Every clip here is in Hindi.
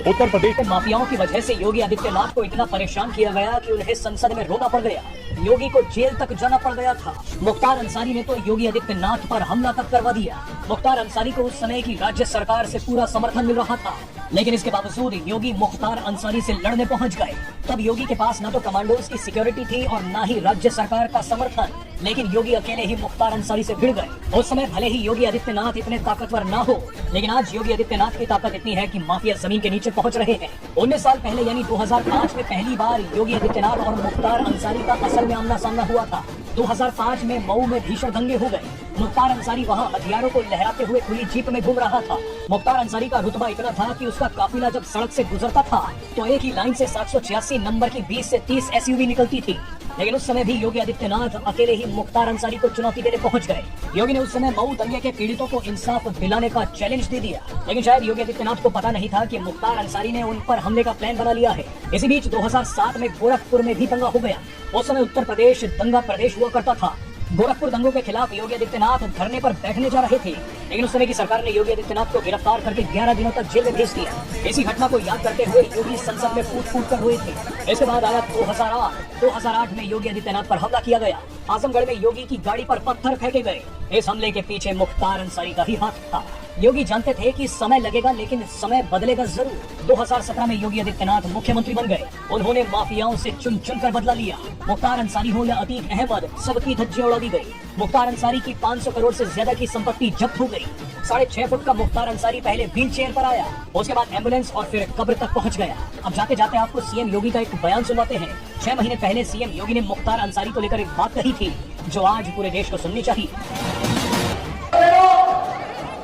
उत्तर प्रदेश में माफियाओं की वजह से योगी आदित्यनाथ को इतना परेशान किया गया कि उन्हें संसद में रोना पड़ गया। योगी को जेल तक जाना पड़ गया था। मुख्तार अंसारी ने तो योगी आदित्यनाथ पर हमला तक करवा दिया। मुख्तार अंसारी को उस समय की राज्य सरकार से पूरा समर्थन मिल रहा था, लेकिन इसके बावजूद योगी मुख्तार अंसारी से लड़ने पहुंच गए। तब योगी के पास न तो कमांडोज की सिक्योरिटी थी और न ही राज्य सरकार का समर्थन, लेकिन योगी अकेले ही मुख्तार अंसारी से भिड़ गए। उस समय भले ही योगी आदित्यनाथ इतने ताकतवर ना हो, लेकिन आज योगी आदित्यनाथ की ताकत इतनी है कि माफिया जमीन के नीचे पहुंच रहे हैं। 19 साल पहले यानी 2005 में पहली बार योगी आदित्यनाथ और मुख्तार अंसारी का असल में आमना सामना हुआ था। 2005 में मऊ में भीषण दंगे हो गए। मुख्तार अंसारी वहां हथियारों को लहराते हुए खुली जीप में घूम रहा था। मुख्तार अंसारी का रुतबा इतना था कि उसका काफिला जब सड़क से गुजरता था तो एक ही लाइन से 786 नंबर की 20 से 30 SUV निकलती थी। लेकिन उस समय भी योगी आदित्यनाथ अकेले ही मुख्तार अंसारी को चुनौती देने पहुंच गए। योगी ने उस समय मऊ दंगे के पीड़ितों को इंसाफ दिलाने का चैलेंज दे दिया, लेकिन शायद योगी आदित्यनाथ को पता नहीं था कि मुख्तार अंसारी ने उन पर हमले का प्लान बना लिया है। इसी बीच 2007 में गोरखपुर में भी दंगा हो गया। उस समय उत्तर प्रदेश दंगा प्रदेश हुआ करता था। गोरखपुर दंगों के खिलाफ योगी आदित्यनाथ धरने पर बैठने जा रहे थे, लेकिन उस समय की सरकार ने योगी आदित्यनाथ को गिरफ्तार करके 11 दिनों तक जेल में भेज दिया। इसी घटना को याद करते हुए योगी संसद में फूट कर रोए थे। इसके बाद आया 2008 में योगी आदित्यनाथ पर हमला किया गया। आजमगढ़ में योगी की गाड़ी पर पत्थर फेंके गए। इस हमले के पीछे मुख्तार अंसारी का ही हाथ था। योगी जानते थे कि समय लगेगा, लेकिन समय बदलेगा जरूर। 2017 में योगी आदित्यनाथ मुख्यमंत्री बन गए। उन्होंने माफियाओं से चुन कर बदला लिया। मुख्तार अंसारी हो या अतीक अहमद, सबकी धज्जियां उड़ा दी गई। मुख्तार अंसारी की 500 करोड़ से ज्यादा की संपत्ति जब्त हो गई। 6.5 फुट का मुख्तार अंसारी पहले व्हील चेयर पर आया, उसके बाद एम्बुलेंस और फिर कब्र तक पहुंच गया। अब जाते जाते आपको सीएम योगी का एक बयान सुनाते हैं। 6 महीने पहले सीएम योगी ने मुख्तार अंसारी को लेकर एक बात कही थी, जो आज पूरे देश को सुननी चाहिए।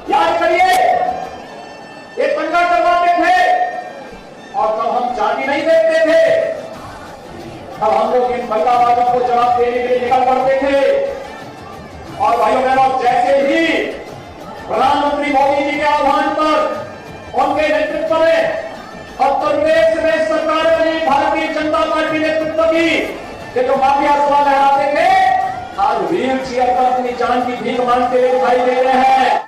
याद करिए, ये दंगा करवाते थे और तब हम जाति नहीं देखते थे। तब हम लोग इन दंगाबाजों को जवाब देने के लिए निकल पड़ते थे। और भाइयों बहनों, जैसे ही प्रधानमंत्री मोदी जी के आह्वान पर, उनके नेतृत्व में उत्तर प्रदेश में सरकार बनी, भारतीय जनता पार्टी नेतृत्व की, ये जो माफिया सवाल लहराते थे, आज व्हील चेयर पर अपनी जान की भीख मांगते हुए दिखाई दे रहे हैं।